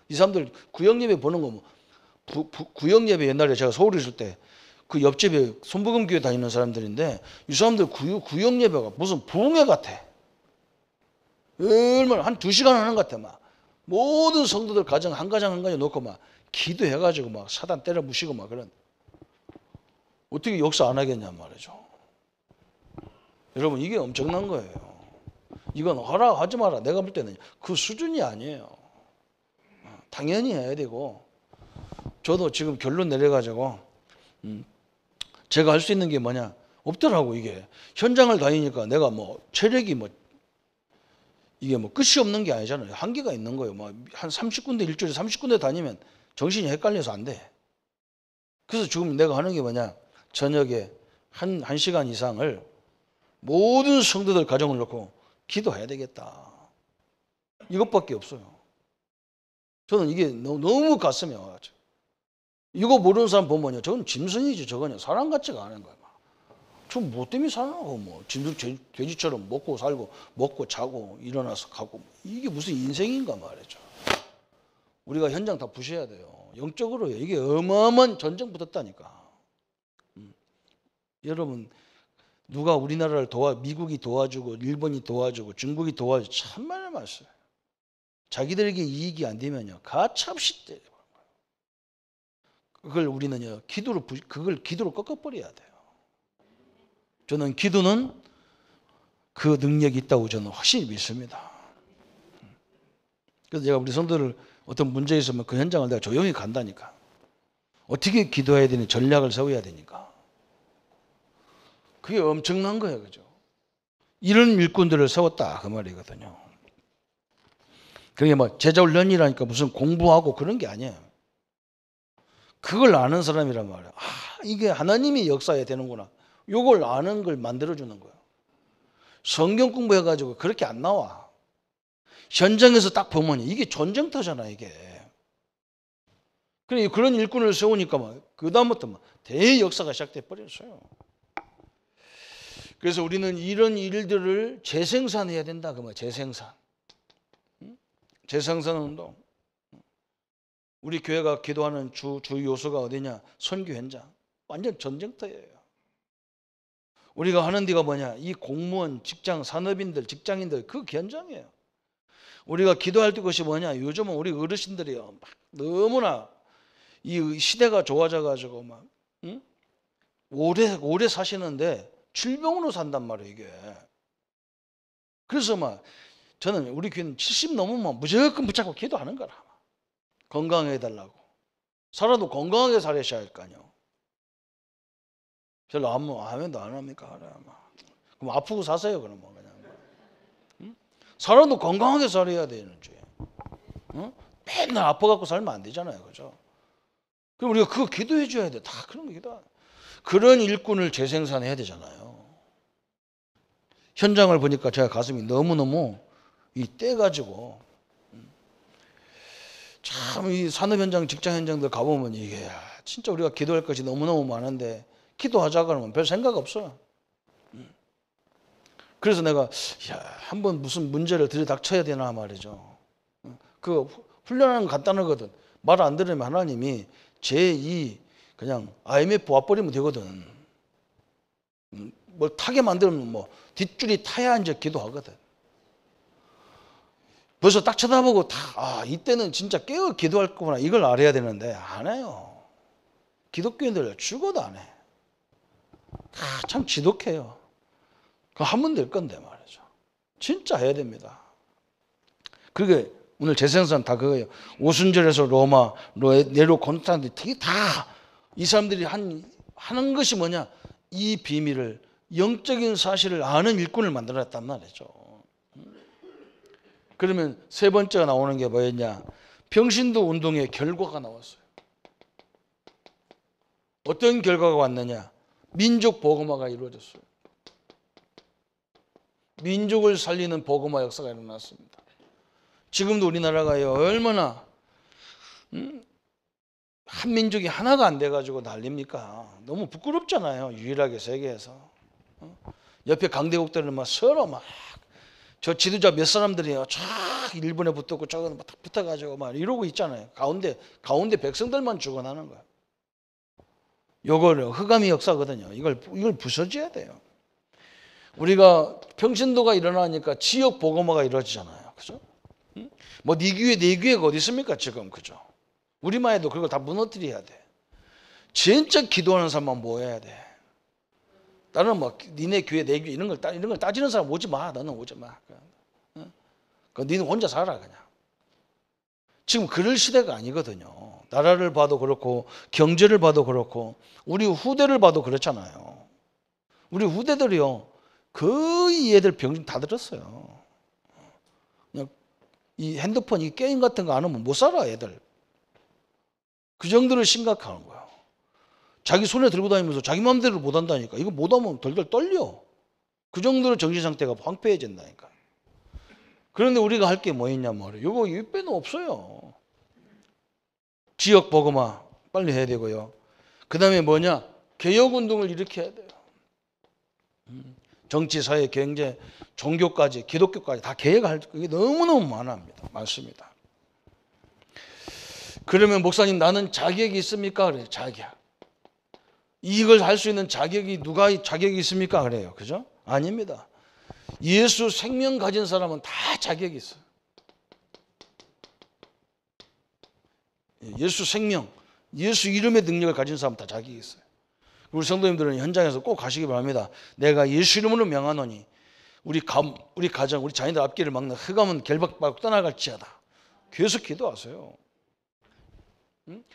이 사람들 구역예배 보는 거 뭐 구역예배 옛날에 제가 서울에 있을 때 그 옆집에 손부금교회 다니는 사람들인데 이 사람들 구역예배가 무슨 부흥회 같아. 얼마나 한 2시간 하는 것 같아. 막 모든 성도들 가정 한 가정 놓고 막 기도해가지고 막 사단 때려 부시고 막 그런. 어떻게 역사 안 하겠냐 말이죠. 여러분 이게 엄청난 거예요. 이건 하라 하지 마라. 내가 볼 때는 그 수준이 아니에요. 당연히 해야 되고 저도 지금 결론 내려가지고 제가 할 수 있는 게 뭐냐 없더라고. 이게 현장을 다니니까 내가 뭐 체력이 뭐 이게 뭐 끝이 없는 게 아니잖아요. 한계가 있는 거예요. 뭐 한 30군데 일주일에 30군데 다니면 정신이 헷갈려서 안 돼. 그래서 지금 내가 하는 게 뭐냐 저녁에 한 시간 이상을 모든 성도들 가정을 놓고 기도해야 되겠다. 이것밖에 없어요. 저는 이게 너무 가슴이 와가지고. 이거 모르는 사람 보면요. 저건 짐승이지. 저거는 사람 같지가 않은 거야. 저 뭐 때문에 살라고 뭐 짐승 돼지처럼 먹고 살고 먹고 자고 일어나서 가고 이게 무슨 인생인가 말이죠. 우리가 현장 다 부셔야 돼요. 영적으로요. 이게 어마어마한 전쟁 붙었다니까. 여러분 누가 우리나라를 미국이 도와주고 일본이 도와주고 중국이 도와주고 참말 말씀. 자기들에게 이익이 안 되면요 가차없이 때려. 그걸 우리는요 그걸 기도로 꺾어버려야 돼요. 저는 기도는 그 능력이 있다고 저는 확실히 믿습니다. 그래서 제가 우리 성도들 어떤 문제 있으면 그 현장을 내가 조용히 간다니까. 어떻게 기도해야 되니 전략을 세워야 되니까. 그게 엄청난 거예요, 그죠? 이런 일꾼들을 세웠다 그 말이거든요. 그게 뭐 제자 훈련이라니까 무슨 공부하고 그런 게 아니에요. 그걸 아는 사람이란 말이에요. 이게 하나님이 역사해야 되는구나. 이걸 아는 걸 만들어주는 거예요. 성경 공부해가지고 그렇게 안 나와. 현장에서 딱 보면 이게 전쟁터잖아 이게. 그런 일꾼을 세우니까 그 다음부터 대역사가 시작돼 버렸어요. 그래서 우리는 이런 일들을 재생산해야 된다. 재생산. 재생산 운동. 우리 교회가 기도하는 주 요소가 어디냐? 선교 현장. 완전 전쟁터예요. 우리가 하는 데가 뭐냐? 이 공무원, 직장, 산업인들, 직장인들 그 현장이에요. 우리가 기도할 것이 뭐냐? 요즘은 우리 어르신들이요, 막 너무나 이 시대가 좋아져 가지고 막 오래 사시는데 질병으로 산단 말이에요, 이게. 그래서 저는 우리 교회는 70 넘으면 무조건 붙잡고 기도하는 거라. 건강해 달라고. 살아도 건강하게 살으셔야 할 거 아니에요. 별로 아멘도 안 합니까? 그럼 아프고 사세요, 그럼 그냥. 살아도 건강하게 살아야 되는 주에. 맨날 아파갖고 살면 안 되잖아요, 그죠? 그럼 우리가 그거 기도해 줘야 돼. 다 그런 거 기도. 그런 일꾼을 재생산해야 되잖아요. 현장을 보니까 제가 가슴이 너무너무 떼가지고 참 이 산업 현장, 직장 현장들 가보면 이게 진짜 우리가 기도할 것이 너무너무 많은데 기도하자 그러면 별 생각 없어요. 그래서 내가 한번 무슨 문제를 들이닥쳐야 되나 말이죠. 그 훈련하는 건 간단하거든. 말 안 들으면 하나님이 제2 그냥 IMF 와버리면 되거든. 뭘 타게 만들면 뒷줄이 타야 이제 기도하거든. 벌써 딱 쳐다보고 이때는 진짜 깨어 기도할 거구나 이걸 알아야 되는데 안 해요. 기독교인들 죽어도 안 해. 참 지독해요. 그거 하면 될 건데 말이죠. 진짜 해야 됩니다. 그게 오늘 재생산 다 그거예요. 오순절에서 로마, 네로, 콘스탄틴 다 이 사람들이 하는 것이 뭐냐? 이 비밀을 영적인 사실을 아는 일꾼을 만들었단 말이죠. 그러면 세 번째가 나오는 게 뭐였냐? 평신도 운동의 결과가 나왔어요. 어떤 결과가 왔느냐? 민족 복음화가 이루어졌어요. 민족을 살리는 복음화 역사가 일어났습니다. 지금도 우리나라가요 얼마나 한 민족이 하나가 안 돼가지고 난립니까? 너무 부끄럽잖아요. 유일하게 세계에서. 옆에 강대국들은 서로 저 지도자 몇 사람들이요 쫙 일본에 붙었고 저거 붙어가지고 이러고 있잖아요. 가운데 백성들만 죽어나는 거야. 요거를 흑암의 역사거든요. 이걸 부서져야 돼요. 우리가 평신도가 일어나니까 지역 복음화가 이루어지잖아요. 그죠? 네 교회가 어디 있습니까 지금? 그죠? 우리만 해도 그걸 다 무너뜨려야 돼. 진짜 기도하는 사람만 모여야 돼. 나는 니네 교회 내 교회 이런 걸 따지는 사람 오지 마. 너는 오지 마. 니는 혼자 살아 그냥. 지금 그럴 시대가 아니거든요. 나라를 봐도 그렇고 경제를 봐도 그렇고 우리 후대를 봐도 그렇잖아요. 우리 후대들이요 거의 얘들 병신 다 들었어요. 그냥 이 핸드폰 이 게임 같은 거 안 하면 못 살아 애들. 그 정도로 심각한 거야. 자기 손에 들고 다니면서 자기 마음대로 못 한다니까. 이거 못하면 덜덜 떨려. 그 정도로 정신 상태가 황폐해진다니까. 그런데 우리가 할 게 뭐 있냐 말이에요. 이거 빼는 없어요. 지역 복음화 빨리 해야 되고요. 그 다음에 뭐냐? 개혁운동을 일으켜야 돼요. 정치, 사회, 경제, 종교까지, 기독교까지 다 개혁할 게 너무너무 많습니다. 그러면 목사님 나는 자격이 있습니까? 그래요. 자격. 이걸 할 수 있는 자격이 누가 자격이 있습니까? 그래요. 그죠? 아닙니다. 예수 생명 가진 사람은 다 자격이 있어요. 예수 생명, 예수 이름의 능력을 가진 사람은 다 자격이 있어요. 우리 성도님들은 현장에서 꼭 가시기 바랍니다. 내가 예수 이름으로 명하노니 우리 가정, 우리 자녀들 앞길을 막는 흑암은 결박받고 떠나갈지어다. 계속 기도하세요.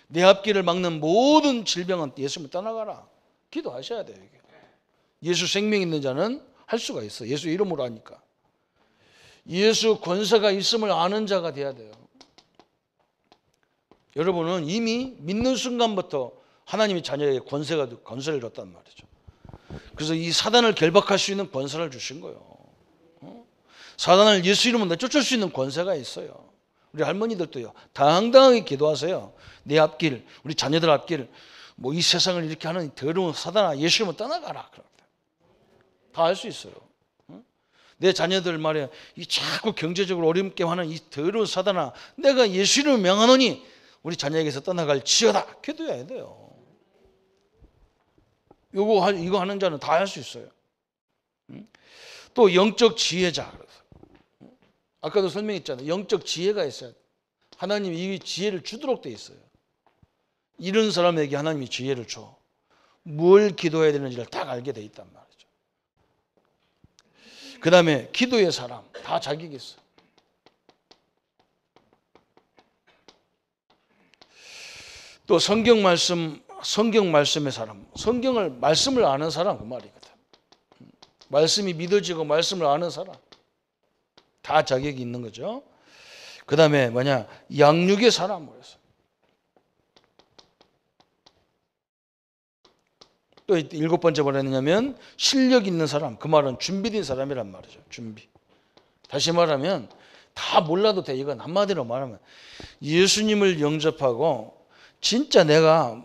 내 앞길을 막는 모든 질병은 예수님을 떠나가라. 기도하셔야 돼요. 이게. 예수 생명 있는 자는 할 수가 있어. 예수 이름으로 하니까. 예수 권세가 있음을 아는 자가 돼야 돼요. 여러분은 이미 믿는 순간부터 하나님이 자녀에게 권세를 줬단 말이죠. 그래서 이 사단을 결박할 수 있는 권세를 주신 거예요. 사단을 예수 이름으로 쫓을 수 있는 권세가 있어요. 우리 할머니들도요. 당당하게 기도하세요. 내 앞길, 우리 자녀들 앞길, 뭐 이 세상을 이렇게 하는 더러운 사단아, 예수님은 떠나가라. 다 할 수 있어요. 내 자녀들 말이야, 이 자꾸 경제적으로 어렵게 하는 이 더러운 사단아, 내가 예수 이름을 명하노니 우리 자녀에게서 떠나갈 지어다. 기도해야 돼요. 이거 하는 자는 다 할 수 있어요. 또 영적 지혜자. 아까도 설명했잖아요. 영적 지혜가 있어야 돼. 하나님이 이 지혜를 주도록 돼 있어요. 이런 사람에게 하나님이 지혜를 줘. 뭘 기도해야 되는지를 딱 알게 돼 있단 말이죠. 그 다음에 기도의 사람 다 자격이 있어. 또 성경 말씀의 사람, 말씀을 아는 사람 그 말이거든. 말씀이 믿어지고 말씀을 아는 사람 다 자격이 있는 거죠. 그 다음에 뭐냐, 양육의 사람. 또 7번째 뭐라 했냐면 실력 있는 사람. 그 말은 준비된 사람이란 말이죠. 준비. 다시 말하면 다 몰라도 돼. 이건 한마디로 말하면 예수님을 영접하고 진짜 내가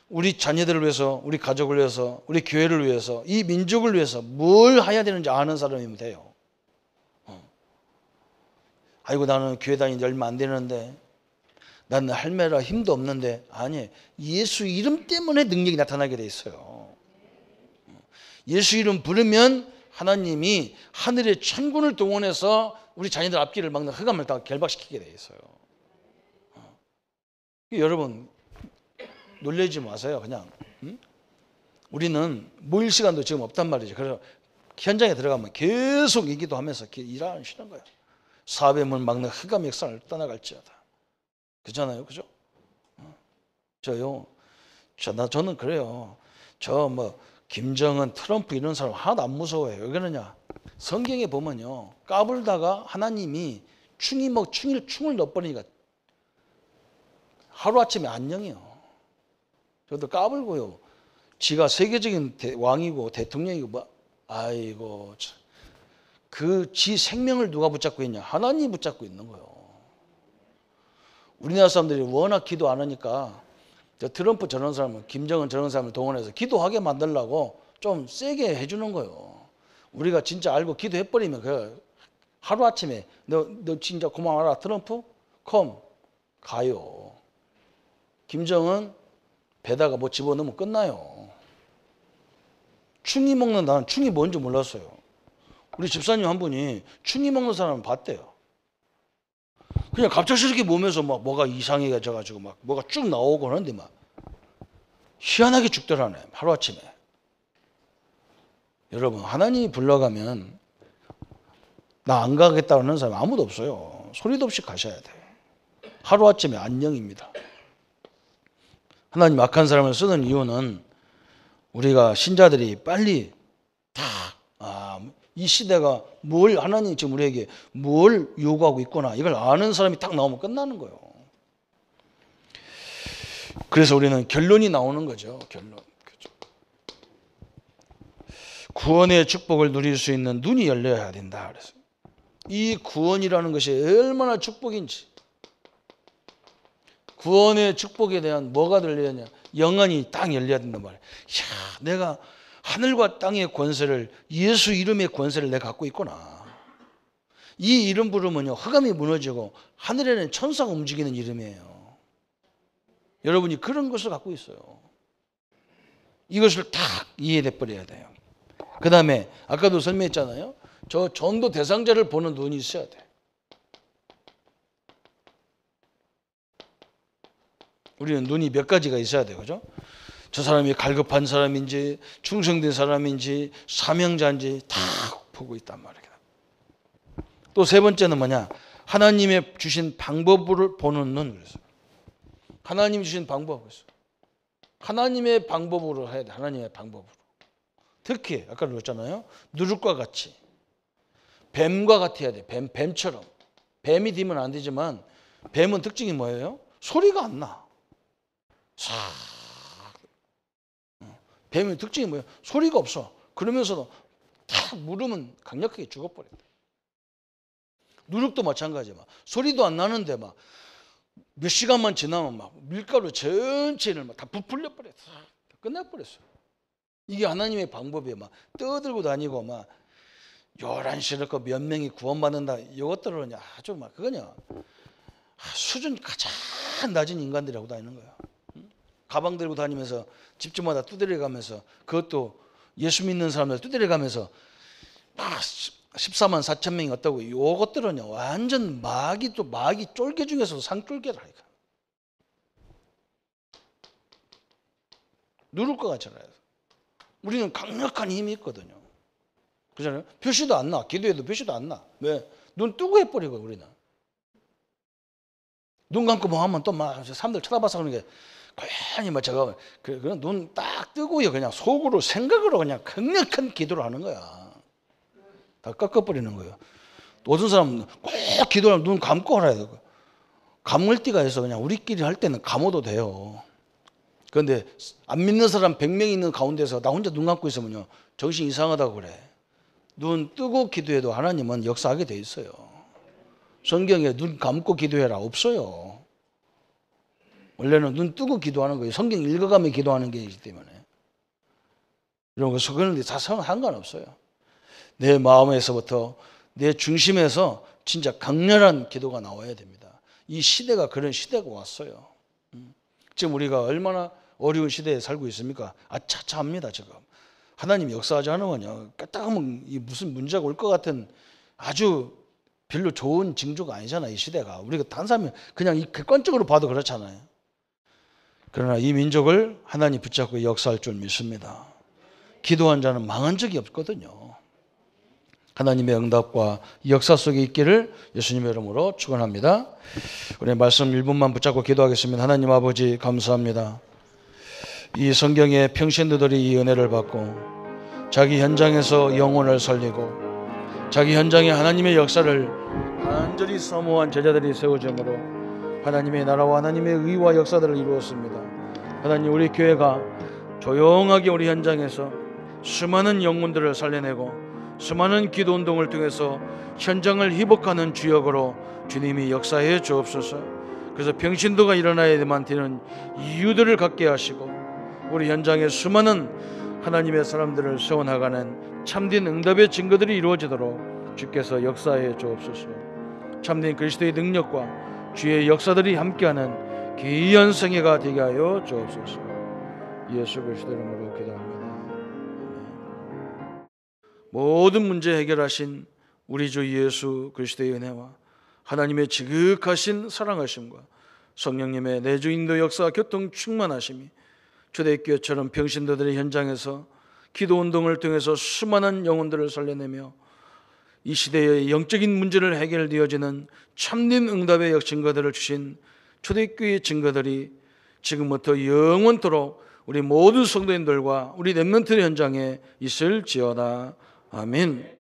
우리 자녀들을 위해서, 우리 가족을 위해서, 우리 교회를 위해서, 이 민족을 위해서 뭘 해야 되는지 아는 사람이면 돼요. 아이고 나는 교회 다닌 지 얼마 안 되는데, 나는 할매라 힘도 없는데. 아니, 예수 이름 때문에 능력이 나타나게 돼 있어요. 예수 이름 부르면 하나님이 하늘의 천군을 동원해서 우리 자녀들 앞길을 막는 흑암을 다 결박시키게 돼 있어요. 여러분 놀라지 마세요. 그냥 우리는 모일 시간도 지금 없단 말이죠. 그래서 현장에 들어가면 계속 이 기도하면서 일하시는 거예요. 사업의 문 막는 흑암 역사를 떠나갈지어다. 그잖아요, 그죠? 저는 그래요. 김정은, 트럼프 이런 사람 하나도 안 무서워해요. 왜 그러냐? 성경에 보면요, 까불다가 하나님이 충을 넣어버리니까 하루아침에 안녕이요. 저도 까불고요. 지가 세계적인 왕이고 대통령이고 아이고, 지 생명을 누가 붙잡고 있냐? 하나님이 붙잡고 있는 거예요. 우리나라 사람들이 워낙 기도 안 하니까 저 트럼프 저런 사람을, 김정은 저런 사람을 동원해서 기도하게 만들려고 좀 세게 해주는 거예요. 우리가 진짜 알고 기도해버리면 하루아침에 너 진짜 고마워라 트럼프? 가요. 김정은 배다가 뭐 집어넣으면 끝나요. 충이 먹는, 나는 충이 뭔지 몰랐어요. 우리 집사님 한 분이 충이 먹는 사람을 봤대요. 그냥 갑작스럽게 몸에서 막 뭐가 이상해져가지고 막 뭐가 쭉 나오고 그러는데 막 희한하게 죽더라네, 하루아침에. 여러분, 하나님이 불러가면 나 안 가겠다는 사람 아무도 없어요. 소리도 없이 가셔야 돼. 하루아침에 안녕입니다. 하나님 악한 사람을 쓰는 이유는 우리가 신자들이 빨리 이 시대가 하나님이 지금 우리에게 뭘 요구하고 있구나, 이걸 아는 사람이 딱 나오면 끝나는 거예요. 그래서 우리는 결론이 나오는 거죠. 결론. 구원의 축복을 누릴 수 있는 눈이 열려야 된다. 그래서 이 구원이라는 것이 얼마나 축복인지, 구원의 축복에 대한 뭐가 열려야, 영안이 딱 열려야 된단 말이에요. 내가 하늘과 땅의 권세를, 예수 이름의 권세를 내가 갖고 있구나. 이 이름 부르면요, 흑암이 무너지고 하늘에는 천사가 움직이는 이름이에요. 여러분이 그런 것을 갖고 있어요. 이것을 딱 이해돼 버려야 돼요. 그 다음에 아까도 설명했잖아요. 저 전도 대상자를 보는 눈이 있어야 돼. 우리는 눈이 몇 가지가 있어야 돼요. 그죠? 저 사람이 갈급한 사람인지 충성된 사람인지 사명자인지 다 보고 있단 말이에요. 또 세 번째는 뭐냐? 하나님의 주신 방법을 보는 눈. 그래서 하나님이 주신 방법. 하나님의 방법으로 해야 돼. 하나님의 방법으로. 특히 아까 그랬잖아요. 누룩과 같이, 뱀과 같아야 돼. 뱀처럼. 뱀이 되면 안 되지만 뱀은 특징이 뭐예요? 소리가 안 나. 뱀의 특징이 뭐예요? 소리가 없어. 그러면서도 딱 물으면 강력하게 죽어버린다. 누룩도 마찬가지야. 막 소리도 안 나는데 막 몇 시간만 지나면 막 밀가루 전체를 막 다 부풀려 버렸어. 끝내버렸어. 이게 하나님의 방법이에요. 막 떠들고 다니고 막 요란스럽고 몇 명이 구원받는다. 이것들은 아주 막 그거냐 수준 가장 낮은 인간들이 하고 다니는 거야. 가방 들고 다니면서 집집마다 두드려 가면서 그것도 예수 믿는 사람들 두드려 가면서 14만 4천 명이 왔다고. 요것들은요 완전 마귀 쫄개 중에서도 상쫄개라니까. 누를 것 같잖아요. 우리는 강력한 힘이 있거든요. 그렇잖아요. 표시도 안 나. 기도해도 표시도 안 나. 왜? 눈 뜨고 해버리고 우리는. 눈 감고 뭐 하면 또 막 사람들 쳐다봐서 그러는 게 고양이 뭐 저거 그냥 눈 딱 뜨고요. 그냥 속으로 생각으로 그냥 강력한 기도를 하는 거야. 다 꺾어버리는 거예요. 어떤 사람은 꼭 기도하면 눈 감고 하라 해요. 감을 띠가 해서 그냥 우리끼리 할 때는 감아도 돼요. 그런데 안 믿는 사람 100명 있는 가운데서 나 혼자 눈 감고 있으면요 정신 이상하다고 그래. 눈 뜨고 기도해도 하나님은 역사하게 돼 있어요. 성경에 눈 감고 기도해라 없어요. 원래는 눈 뜨고 기도하는 거예요. 성경 읽어가며 기도하는 게 있기 때문에. 이런 거 그런데 다 상관없어요. 내 마음에서부터 내 중심에서 진짜 강렬한 기도가 나와야 됩니다. 이 시대가 그런 시대가 왔어요. 지금 우리가 얼마나 어려운 시대에 살고 있습니까? 아차차합니다 지금. 하나님이 역사하지 않으면요 까딱하면 무슨 문제가 올 것 같은 아주 별로 좋은 징조가 아니잖아. 이 시대가 우리가 다른 사람이 그냥 이 객관적으로 봐도 그렇잖아요. 그러나 이 민족을 하나님 붙잡고 역사할 줄 믿습니다. 기도한 자는 망한 적이 없거든요. 하나님의 응답과 역사 속에 있기를 예수님의 이름으로 축원합니다. 우리 말씀 1분만 붙잡고 기도하겠습니다. 하나님 아버지 감사합니다. 이 성경의 평신도들이 이 은혜를 받고 자기 현장에서 영혼을 살리고 자기 현장에 하나님의 역사를 간절히 사모한 제자들이 세워짐으로 하나님의 나라와 하나님의 의와 역사들을 이루었습니다. 하나님 우리 교회가 조용하게 우리 현장에서 수많은 영혼들을 살려내고 수많은 기도 운동을 통해서 현장을 회복하는 주역으로 주님이 역사해 주옵소서. 그래서 병신도가 일어나야만 되는 이유들을 갖게 하시고 우리 현장에 수많은 하나님의 사람들을 세워나가는 참된 응답의 증거들이 이루어지도록 주께서 역사해 주옵소서. 참된 그리스도의 능력과 주의 역사들이 함께하는 귀한 성회가 되게 하여 주옵소서. 예수 그리스도 이름으로 기도합니다. 모든 문제 해결하신 우리 주 예수 그리스도의 은혜와 하나님의 지극하신 사랑하심과 성령님의 내주인도 역사 교통 충만하심이 초대교회처럼 병신도들의 현장에서 기도운동을 통해서 수많은 영혼들을 살려내며 이 시대의 영적인 문제를 해결되어지는 참된 응답의 증거들을 주신 초대교회의 증거들이 지금부터 영원토록 우리 모든 성도인들과 우리 렘넌트 현장에 있을지어다. 아멘.